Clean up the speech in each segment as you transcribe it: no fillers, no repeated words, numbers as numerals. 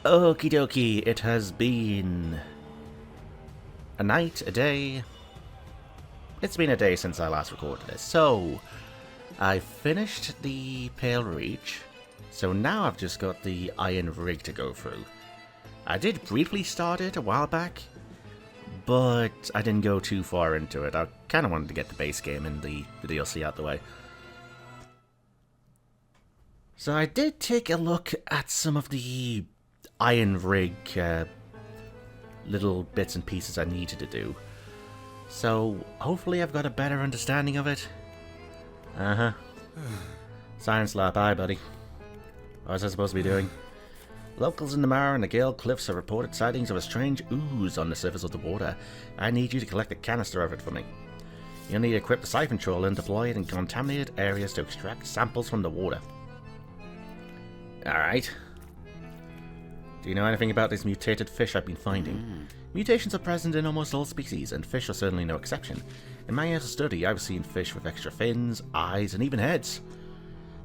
Okie dokie, it has been a night, a day. It's been a day since I last recorded this. So, I finished the Pale Reach, so now I've just got the Iron Rig to go through. I did briefly start it a while back, but I didn't go too far into it. I kind of wanted to get the base game and the DLC out the way. So I did take a look at some of the Iron Rig little bits and pieces I needed to do. So hopefully I've got a better understanding of it. Uh-huh. Science lab, aye buddy. What was I supposed to be doing? Locals in the Mara and the Gale Cliffs have reported sightings of a strange ooze on the surface of the water. I need you to collect a canister of it for me. You'll need to equip the siphon trawler and deploy it in contaminated areas to extract samples from the water. Alright. Do you know anything about this mutated fish I've been finding? Mutations are present in almost all species, and fish are certainly no exception. In my years of study, I've seen fish with extra fins, eyes, and even heads.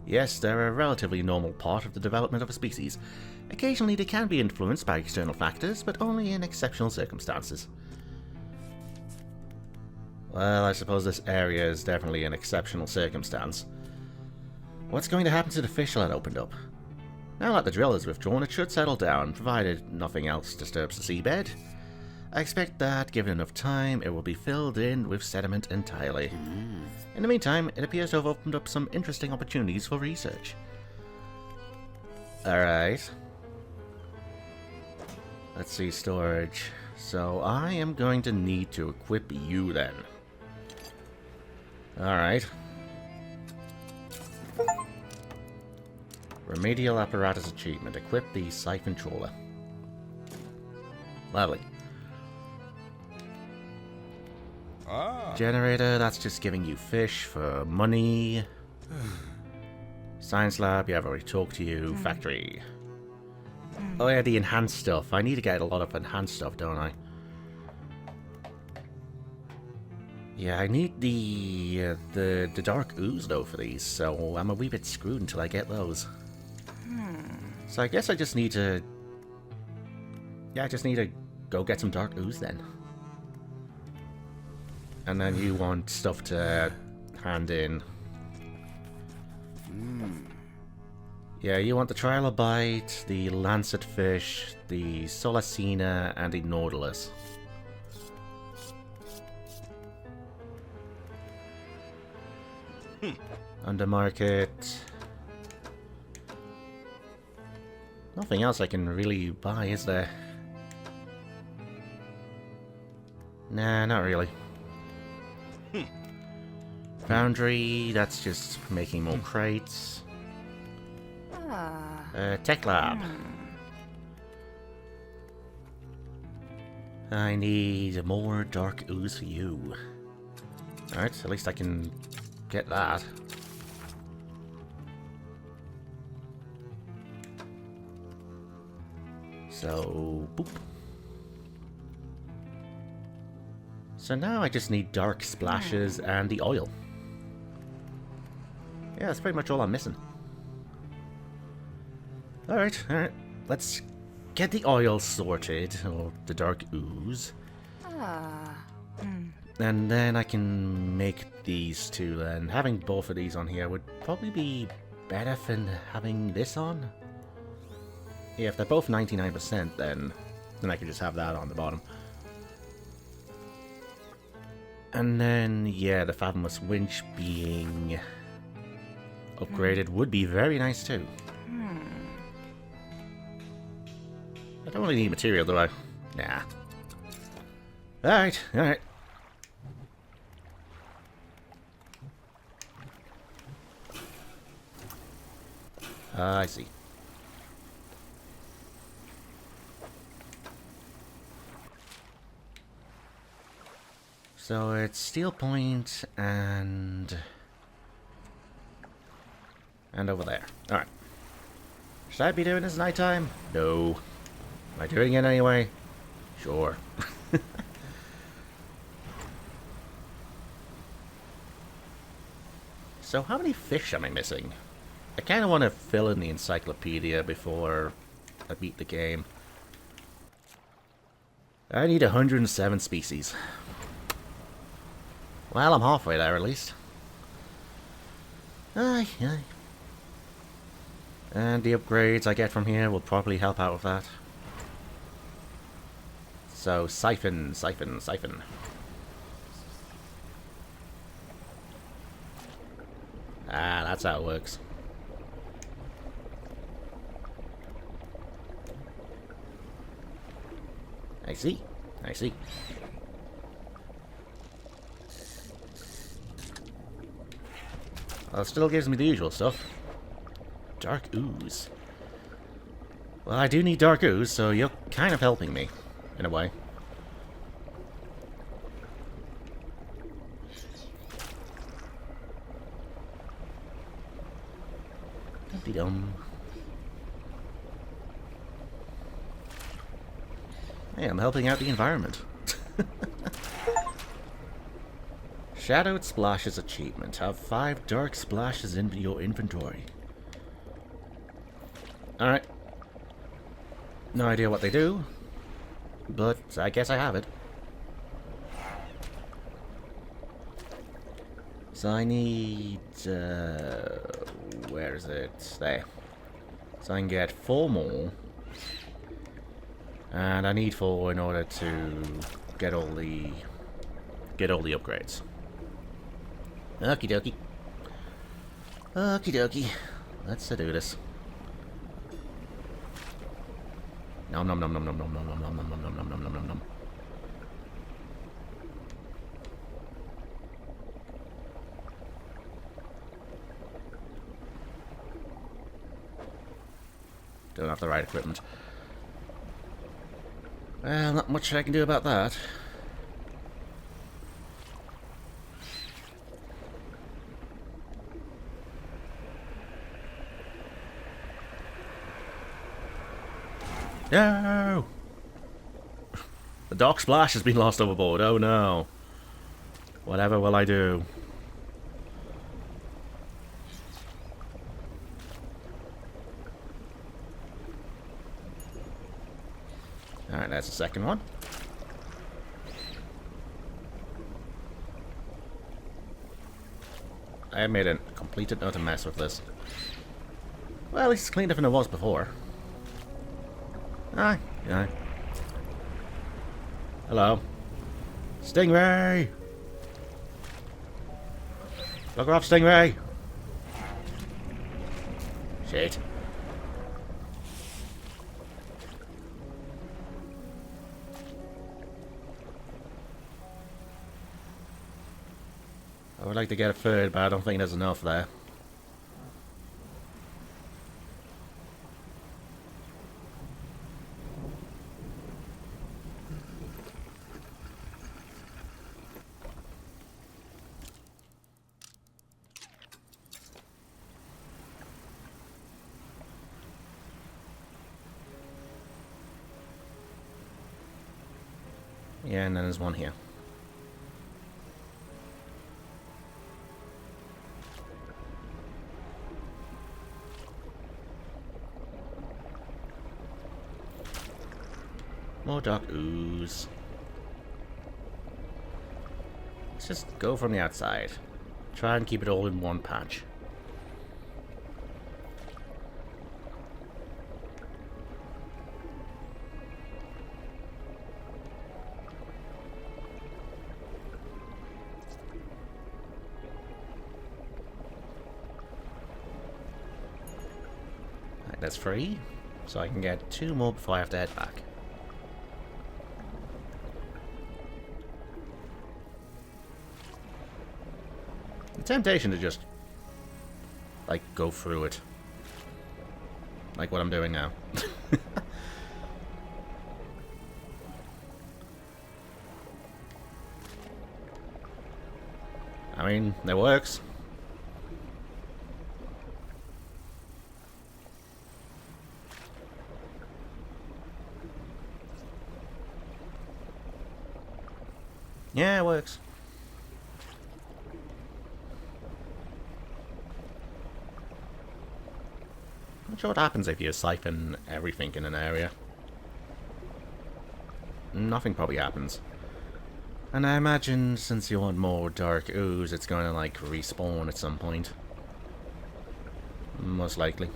Yes, they're a relatively normal part of the development of a species. Occasionally they can be influenced by external factors, but only in exceptional circumstances. Well, I suppose this area is definitely an exceptional circumstance. What's going to happen to the fish that opened up? Now that the drill is withdrawn, it should settle down, provided nothing else disturbs the seabed. I expect that, given enough time, it will be filled in with sediment entirely. In the meantime, it appears to have opened up some interesting opportunities for research. Alright. Let's see, storage. So I am going to need to equip you then. Alright. Remedial apparatus achievement. Equip the siphon trawler. Lovely. Generator, that's just giving you fish for money. Science lab, yeah, I've already talked to you. Factory. Oh yeah, the enhanced stuff. I need to get a lot of enhanced stuff, don't I? Yeah, I need the dark ooze though for these, so I'm a wee bit screwed until I get those. So I guess I just need to... Yeah, I just need to go get some dark ooze then. And then you want stuff to hand in. Yeah, you want the trilobite, the lancet fish, the solacina, and the nautilus. Under market. Nothing else I can really buy, is there? Nah, not really. Foundry, that's just making more crates. Tech lab. I need more dark ooze for you. Alright, at least I can get that. So, boop. So now I just need dark splashes and the oil. Yeah, that's pretty much all I'm missing. Alright, alright. Let's get the oil sorted, or the dark ooze. And then I can make these two then. Having both of these on here would probably be better than having this on. Yeah, if they're both 99%, then I can just have that on the bottom. And then, yeah, the Fathomless Winch being upgraded would be very nice too. I don't really need material, do I? Nah. Alright, alright. I see. So it's Steel Point and over there. Alright. Should I be doing this nighttime? No. Am I doing it anyway? Sure. So how many fish am I missing? I kind of want to fill in the encyclopedia before I beat the game. I need 107 species. Well, I'm halfway there at least. Aye, aye. And the upgrades I get from here will probably help out with that. So, siphon, siphon, siphon. Ah, that's how it works. I see. I see. Well, it still gives me the usual stuff. Dark ooze. Well, I do need dark ooze, so you're kind of helping me, in a way. Dum-de-dum. Hey, I'm helping out the environment. Shadowed Splashes achievement. Have 5 dark splashes in your inventory. Alright. No idea what they do, but I guess I have it. So I need... where is it? There. So I can get 4 more. And I need 4 in order to get all the upgrades. Okie dokie. Okie dokie. Let's do this. Nom nom nom nom nom nom nom nom nom nom nom nom nom nom nom nom. Don't have the right equipment. Well, not much I can do about that. No! The Dark Splash has been lost overboard. Oh no. Whatever will I do? Alright, that's the second one. I have made a complete and utter mess with this. Well, at least it's cleaner than it was before. Aye, aye. Hello. Stingray! Look her off, Stingray! Shit. I would like to get a third, but I don't think there's enough there. Yeah, and then there's one here. More dark ooze. Let's just go from the outside. Try and keep it all in one patch. Right, that's free. So I can get 2 more before I have to head back. Temptation to just like go through it like what I'm doing now. I mean, it works. Yeah, it works. Not sure what happens if you siphon everything in an area. Nothing probably happens. And I imagine since you want more dark ooze, it's going to like respawn at some point. Most likely.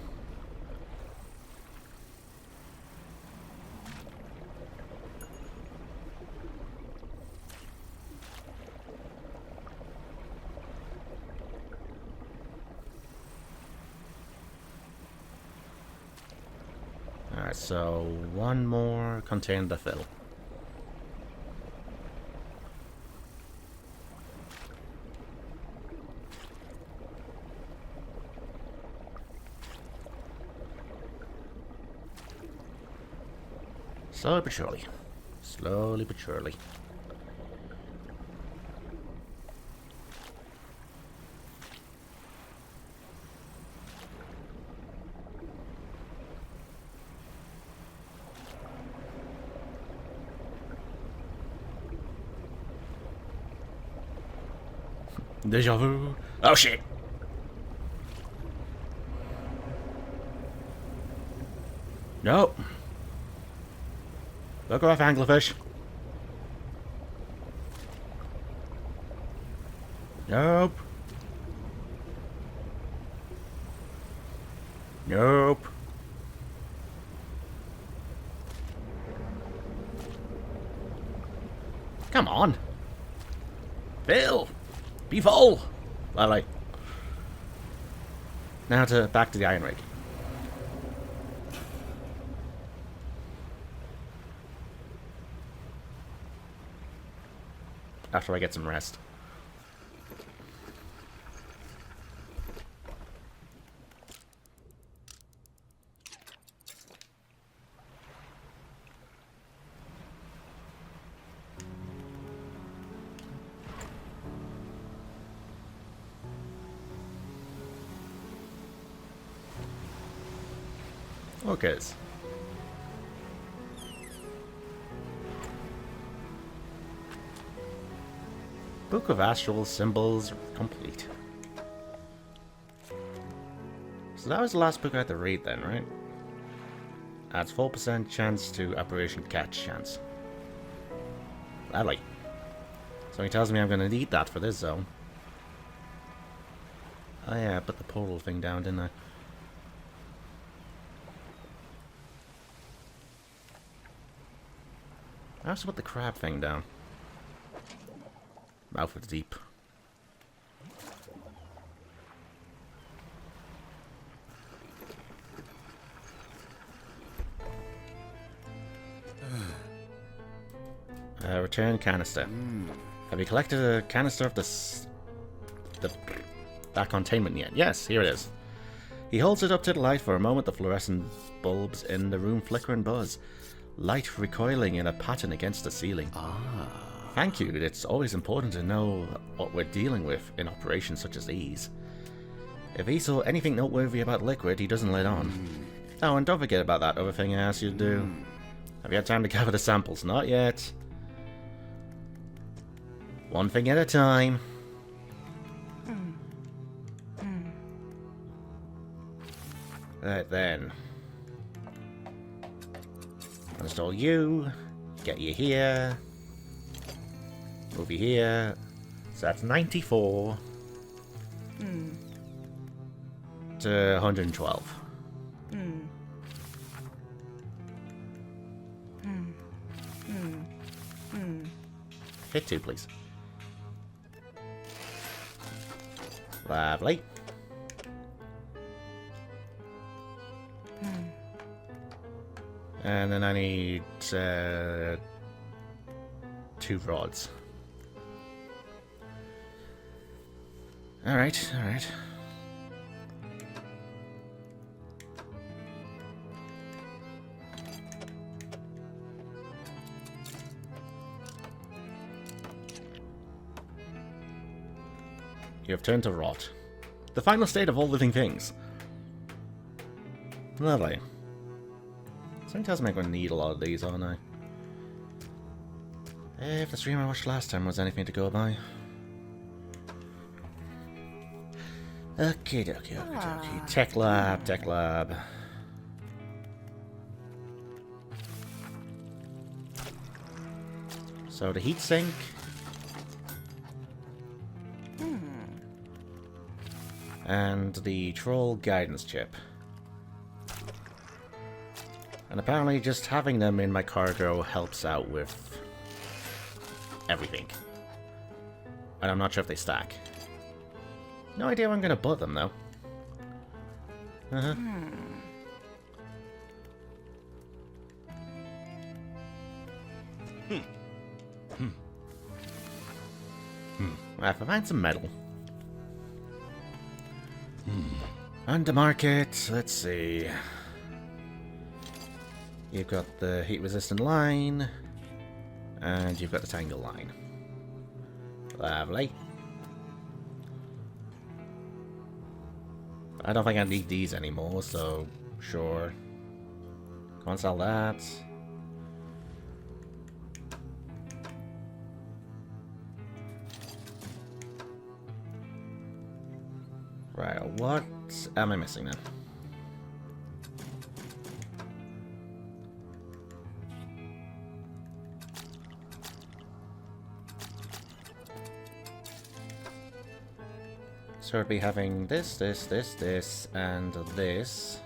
Alright, so one more container to fill. Slowly but surely. Slowly but surely. Deja vu. Oh shit! Nope. Look off, anglerfish. Nope. Nope. Come on. Bill! Be full! Alright. Now back to the iron rig. After I get some rest. Okay. Book of Astral Symbols complete. So that was the last book I had to read then, right? Adds 4% chance to Operation Catch chance. Lovely. So he tells me I'm going to need that for this zone. Oh yeah, I put the portal thing down, didn't I? I also put the crab thing down. Mouth of the deep. Return canister. Have you collected a canister of that containment yet? Yes, here it is. He holds it up to the light for a moment. The fluorescent bulbs in the room flicker and buzz. Light recoiling in a pattern against the ceiling. Thank you. It's always important to know what we're dealing with in operations such as these. If he saw anything noteworthy about liquid, he doesn't let on. Oh, and don't forget about that other thing I asked you to do. Have you had time to gather the samples? Not yet. One thing at a time. Right then. Install you. Get you here. Move you here. So that's 94 to 112. Hit 2, please. Lovely. And then I need 2 rods. Alright, alright. You have turned to rot. The final state of all living things. Lovely. Something tells me I'm going to need a lot of these, aren't I? If the stream I watched last time was anything to go by. Okay, dokie. Tech lab, tech lab. So the heat sink. And the troll guidance chip. And apparently just having them in my cargo helps out with everything. And I'm not sure if they stack. No idea where I'm going to put them, though. Right, if I find some metal. On the market, let's see. You've got the heat-resistant line, and you've got the tangle line. Lovely. I don't think I need these anymore, so sure. Go and sell that. Right, what am I missing then? So I'd be having this, and this.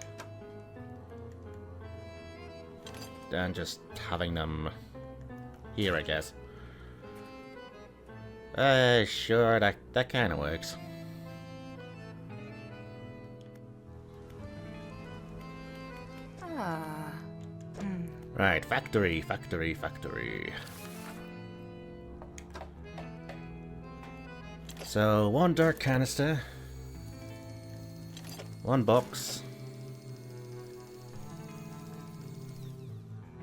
And just having them here, I guess. Sure, that kind of works. Right, factory. So, 1 dark canister, 1 box,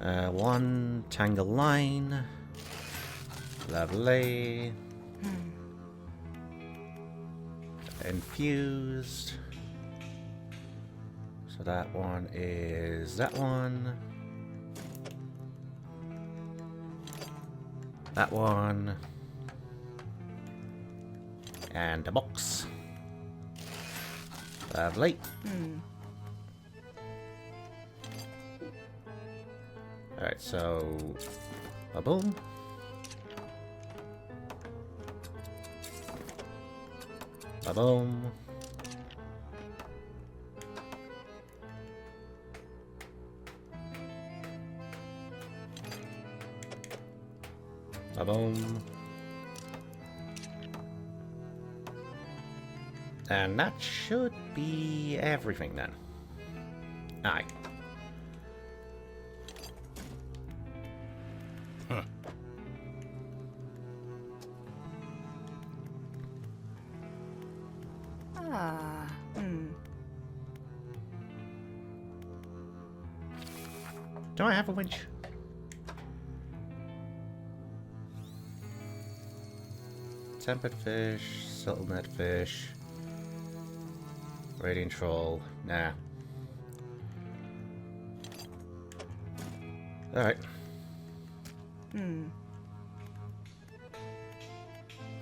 1 tangle line, lovely, infused, so that one is that one, that one, and a box. Lovely. Alright, so ba-boom. Ba-boom. Ba-boom. And that should be everything then. Aye. Huh. Do I have a winch? Tempered fish, subtle net fish. Radiant troll. Nah. Alright. And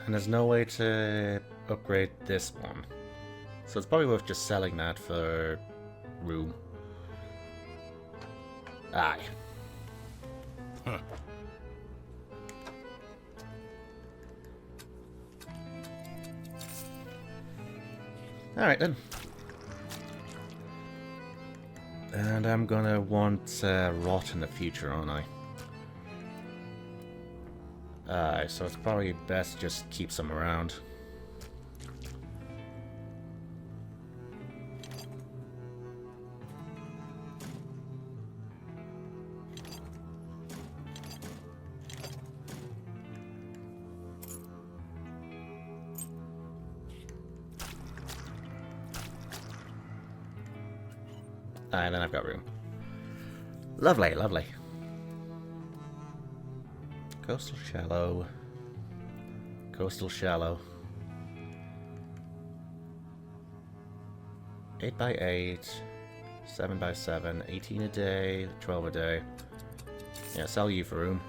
there's no way to upgrade this one. So it's probably worth just selling that for room. Aye. Huh. Alright then. And I'm gonna want rot in the future, aren't I? So it's probably best just keep some around. And then I've got room. Lovely, lovely. Coastal shallow. Coastal shallow. 8x8. 7x7. 18 a day. 12 a day. Yeah, sell you for room.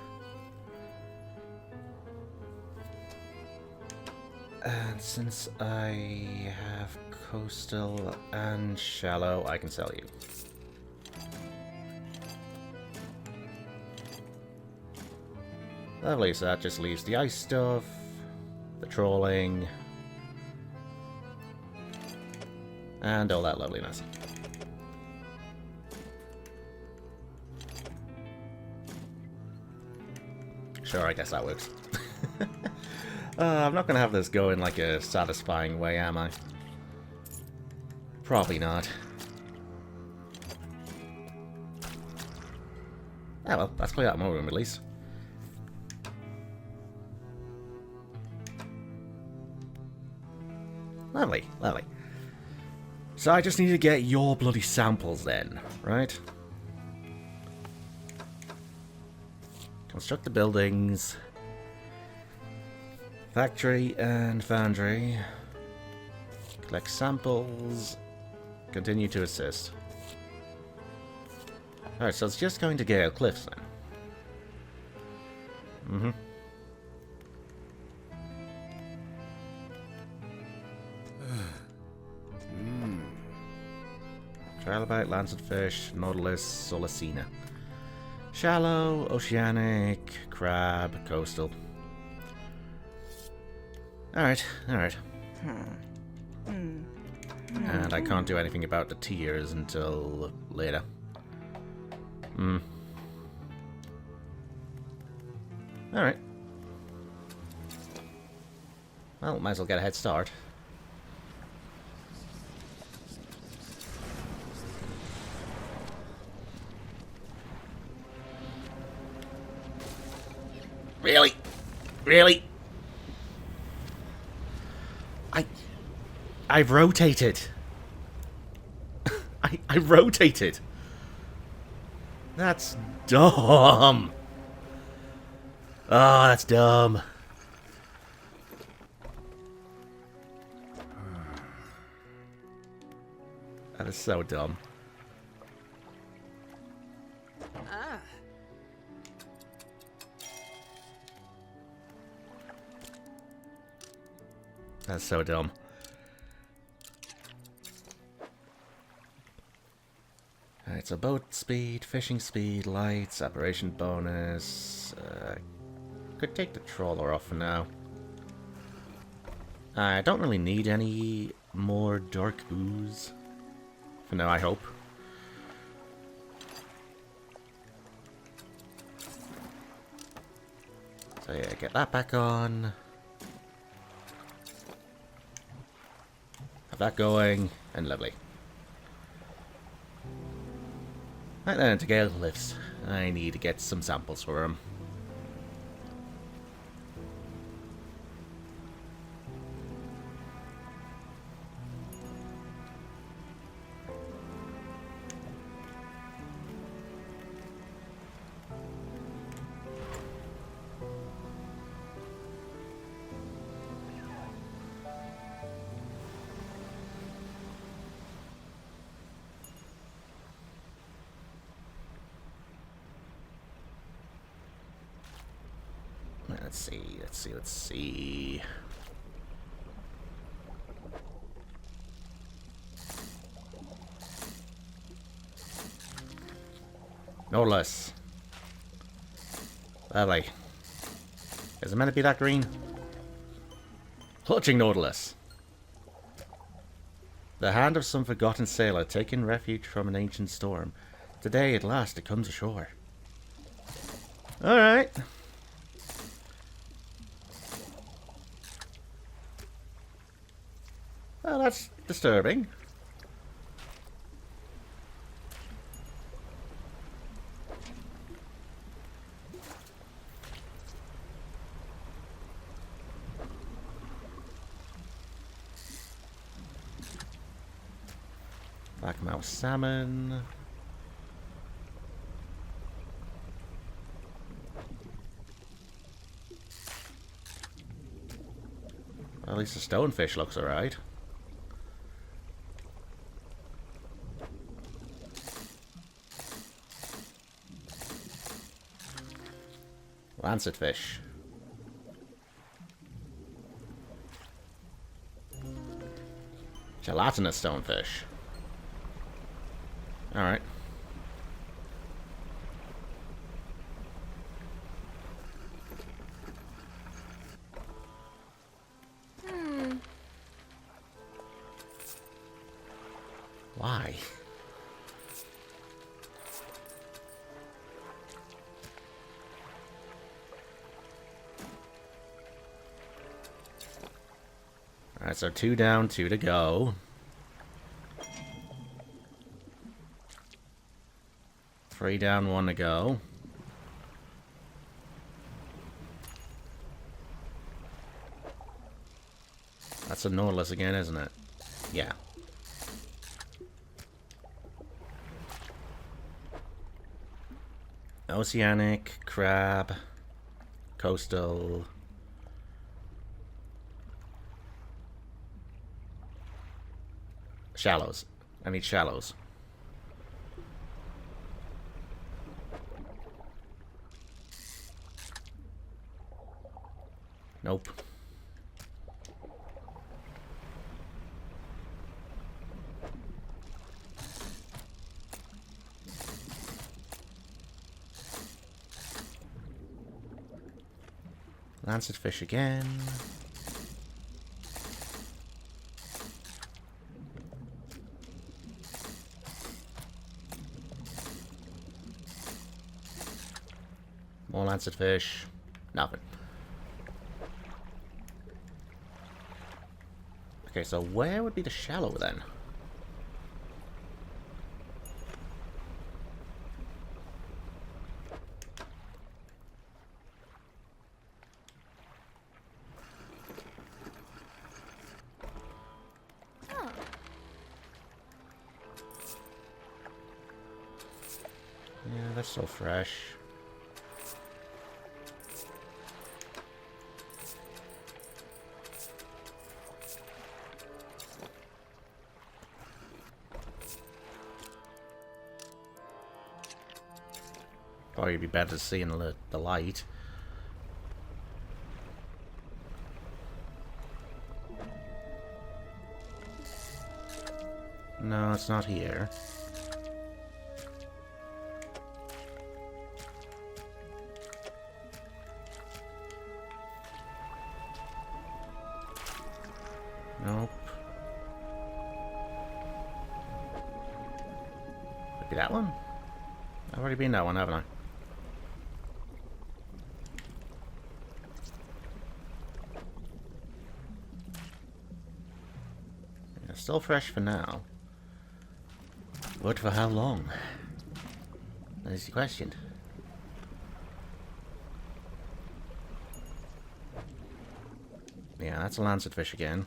And since I have coastal and shallow, I can sell you. Lovely, so that just leaves the ice stuff, the trolling, and all that loveliness. Sure, I guess that works. I'm not gonna have this go in like a satisfying way, am I? Probably not. Ah well, let's play that more room at least. Lovely, lovely. So I just need to get your bloody samples then, right? Construct the buildings. Factory and foundry. Collect samples. Continue to assist. Alright, so it's just going to Gale Cliffs then. Trilobite, lancetfish, nautilus, solicina. Shallow, oceanic, crab, coastal. Alright, alright. And I can't do anything about the tiers until later. Alright. Well, might as well get a head start. Really? Really? I've rotated. I rotated. That's dumb. Oh, that's dumb. That is so dumb. That's so dumb. Alright, so boat speed, fishing speed, lights, operation bonus. Could take the trawler off for now. I don't really need any more dark ooze. For now, I hope. So yeah, get that back on. Have that going, and lovely. Right then, to Gale Cliffs. I need to get some samples for him. Let's see. Nautilus. Lovely. Is it meant to be that green? Clutching Nautilus. The hand of some forgotten sailor taking refuge from an ancient storm. Today, at last, it comes ashore. Alright. Well, that's disturbing. Blackmouth salmon. Well, at least the stonefish looks alright. Lancetfish. Gelatinous stonefish. Alright. Alright, so 2 down, 2 to go. Three down, 1 to go. That's a Nautilus again, isn't it? Yeah. Oceanic, crab, coastal. Shallows. I need shallows. Nope. Lancet fish again. More lancet fish. Nothing. Okay, so where would be the shallow then? Yeah, that's so fresh. Probably be better to see in the light. No, it's not here. Nope. Could be that one? I've already been that one, haven't I? Yeah, still fresh for now. But for how long? That is the question. Yeah, that's a lancet fish again.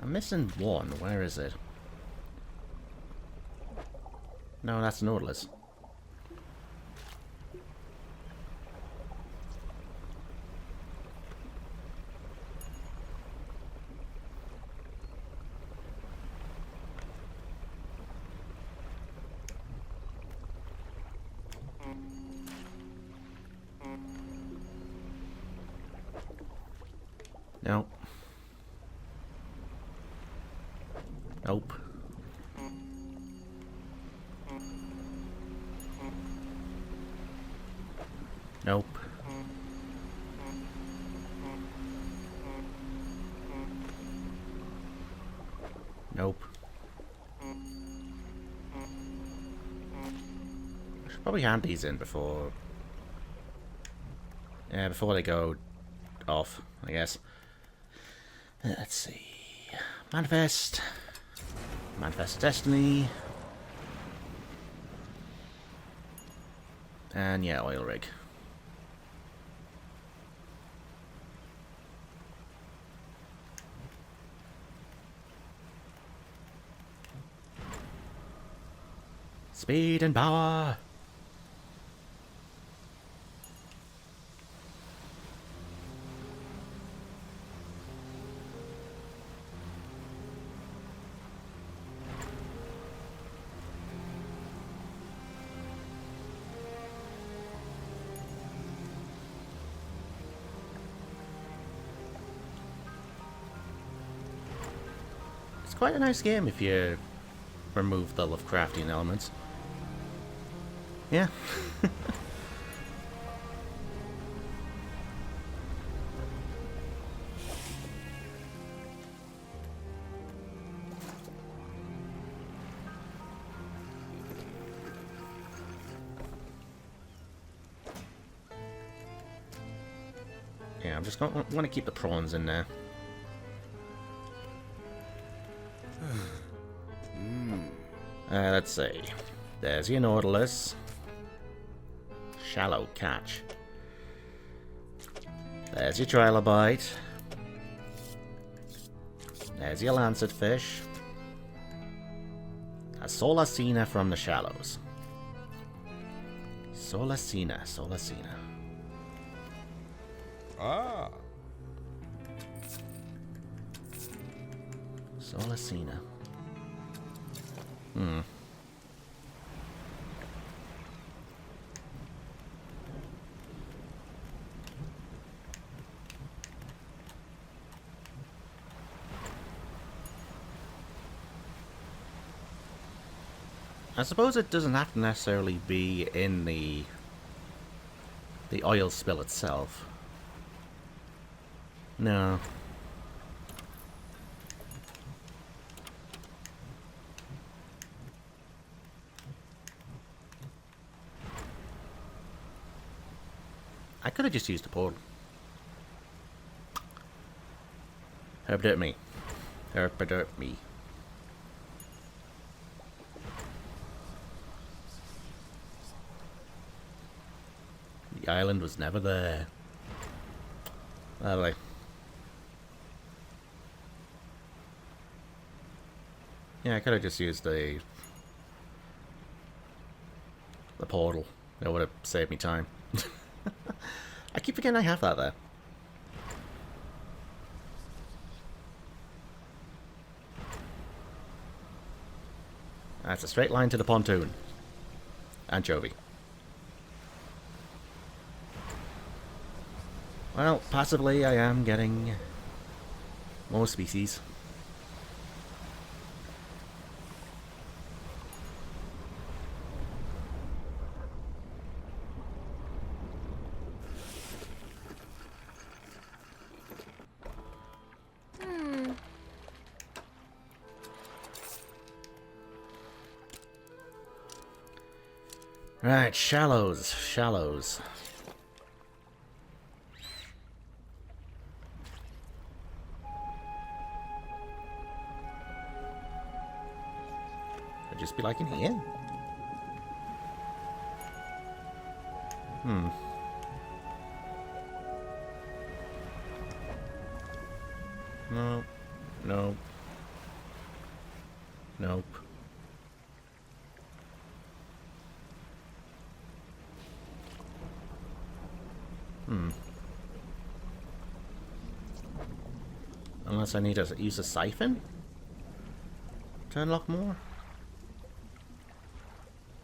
I'm missing one. Where is it? No, that's Nautilus. Nope. Nope. Nope. Nope. I should probably hand these in before... Yeah, before they go off, I guess. Let's see. Manifest. Manifest Destiny. And yeah, oil rig. Speed and power. It's quite a nice game if you remove the Lovecraftian elements. Yeah. Yeah, I'm just going to keep the prawns in there. Let's see. There's your Nautilus. Shallow catch. There's your trilobite. There's your lancet fish. A Solacina from the shallows. Solacina. Ah. Solacina. I suppose it doesn't have to necessarily be in the oil spill itself. No. I could have just used the portal. Herp me. Herp me. The island was never there. Lovely. Yeah, I could have just used the portal. That would have saved me time. I keep forgetting I have that there. That's a straight line to the pontoon. Anchovy. Well, possibly I am getting more species. Right, shallows. Could just be like in here. No. Nope. Nope. Unless I need to use a siphon to unlock more?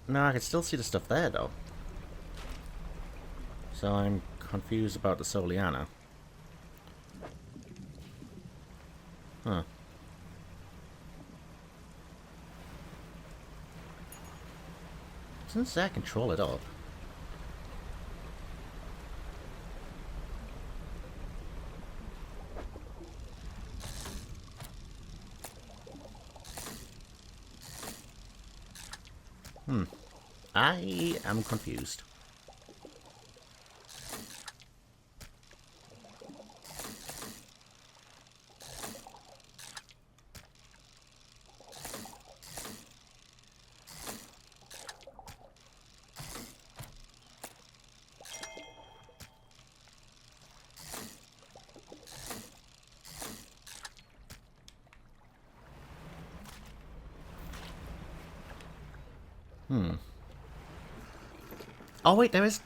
No, I can still see the stuff there, though. So I'm confused about the Soliana. Huh. Doesn't say I control it up. I am confused. Oh wait, there's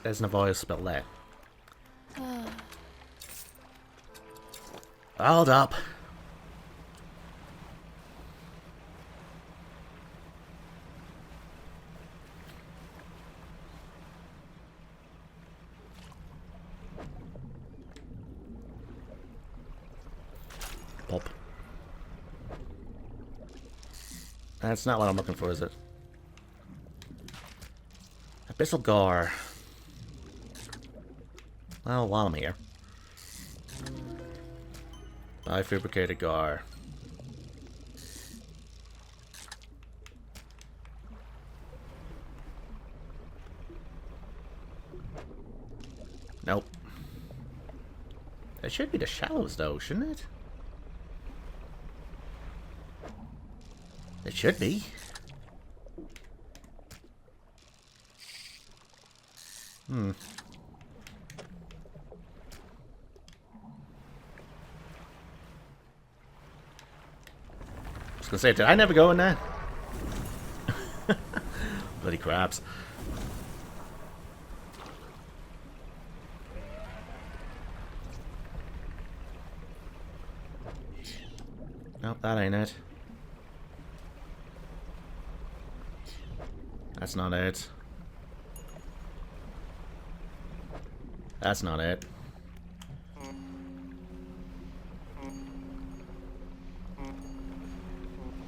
an oil spill there. Hold up. Pop. That's not what I'm looking for, is it? Abyssal Gar. Well, while I'm here. Bifurcated Gar. Nope. It should be the shallows, though, shouldn't it? It should be. Hmm. I was gonna say, did I never go in there? Bloody crabs. Nope, that ain't it. That's not it. That's not it.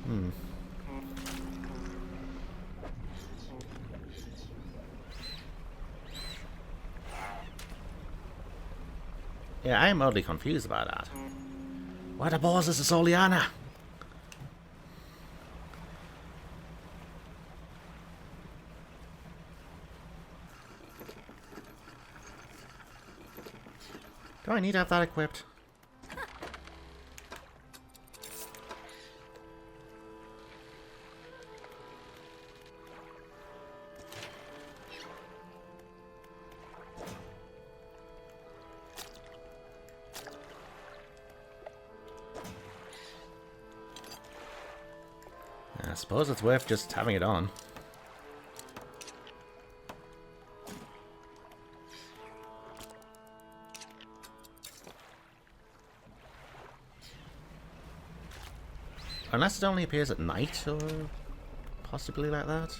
Hmm. Yeah, I am oddly confused about that. What the balls is this Oleana? Do I need to have that equipped? I suppose it's worth just having it on. Unless it only appears at night, or possibly like that.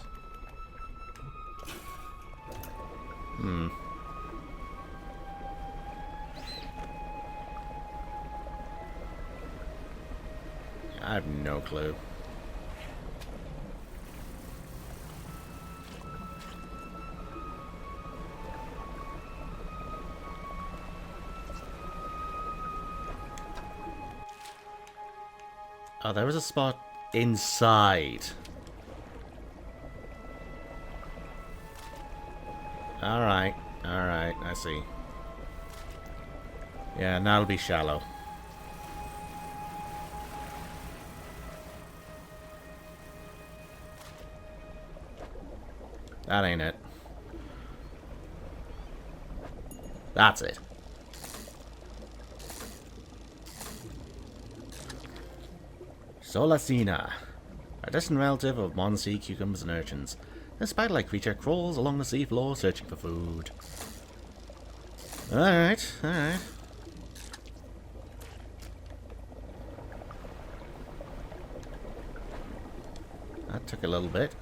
Hmm. I have no clue. Oh, there was a spot inside. Alright, I see. Yeah, now it'll be shallow. That ain't it. That's it. Solacina, a distant relative of modern sea cucumbers and urchins. This spider-like creature crawls along the sea floor searching for food. Alright, alright. That took a little bit.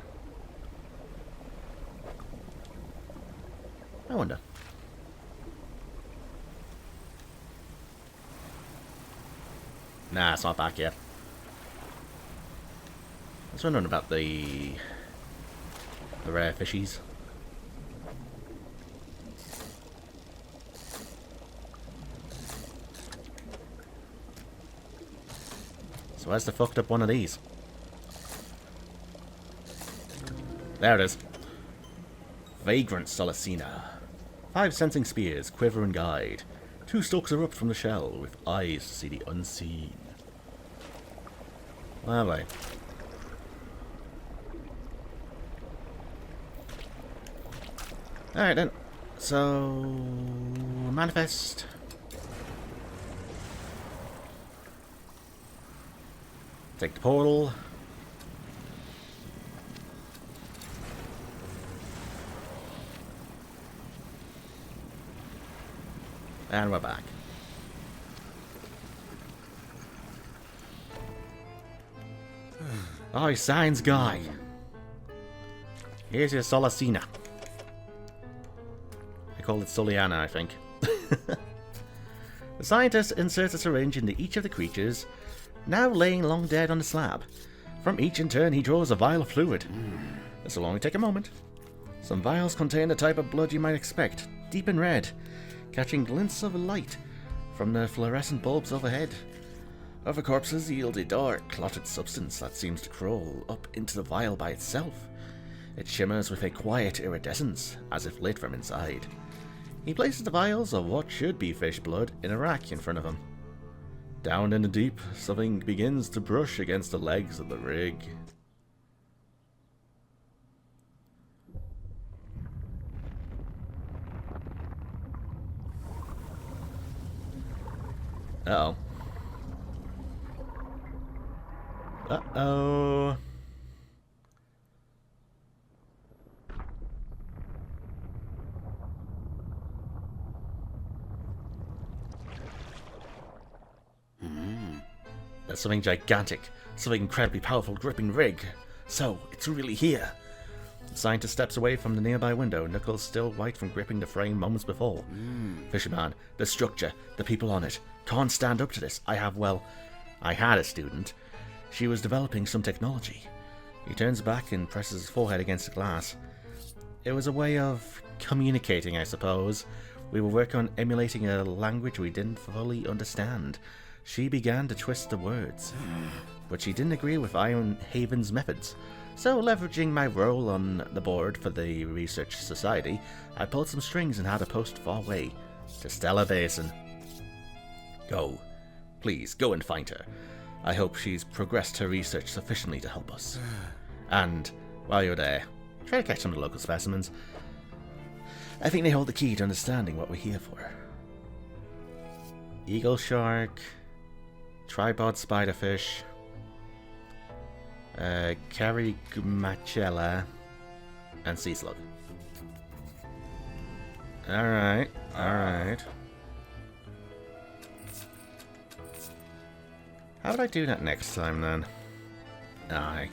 I wonder. Nah, it's not back yet. I was wondering about the rare fishies. So where's the fucked up one of these? There it is. Vagrant Solacina. 5 sensing spears, quiver and guide. 2 stalks erupt from the shell with eyes to see the unseen. Lovely. Alright then. So... manifest. Take the portal. And we're back. Oh, signs guy. Here's your Solacina. I call it Soliana, I think. The scientist inserts a syringe into each of the creatures, now laying long dead on the slab. From each in turn, he draws a vial of fluid. This will only take a moment. Some vials contain the type of blood you might expect, deep and red, catching glints of light from the fluorescent bulbs overhead. Other corpses yield a dark, clotted substance that seems to crawl up into the vial by itself. It shimmers with a quiet iridescence, as if lit from inside. He places the vials of what should be fish blood in a rack in front of him. Down in the deep, something begins to brush against the legs of the rig. Uh-oh. Uh-oh. There's something gigantic, something incredibly powerful gripping rig. So, it's really here. The scientist steps away from the nearby window, knuckles still white from gripping the frame moments before. Fisherman, the structure, the people on it. Can't stand up to this. I had a student. She was developing some technology. He turns back and presses his forehead against the glass. It was a way of communicating, I suppose. We were working on emulating a language we didn't fully understand. She began to twist the words, but she didn't agree with Iron Haven's methods. So, leveraging my role on the board for the Research Society, I pulled some strings and had a post far away, to Stella Basin. Go. Please, go and find her. I hope she's progressed her research sufficiently to help us. And, while you're there, try to catch some of the local specimens. I think they hold the key to understanding what we're here for. Eagle shark, tripod spiderfish, Carigmachella, and sea slug. Alright, alright. How would I do that next time then? Aye.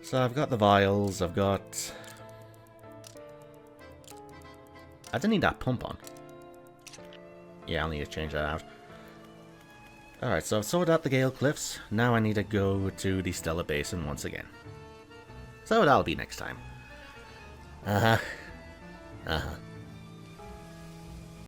So I've got the vials, I don't need that pump on. Yeah, I'll need to change that out. Alright, so I've sorted out the Gale Cliffs. Now I need to go to the Stella Basin once again. So that'll be next time. Uh-huh.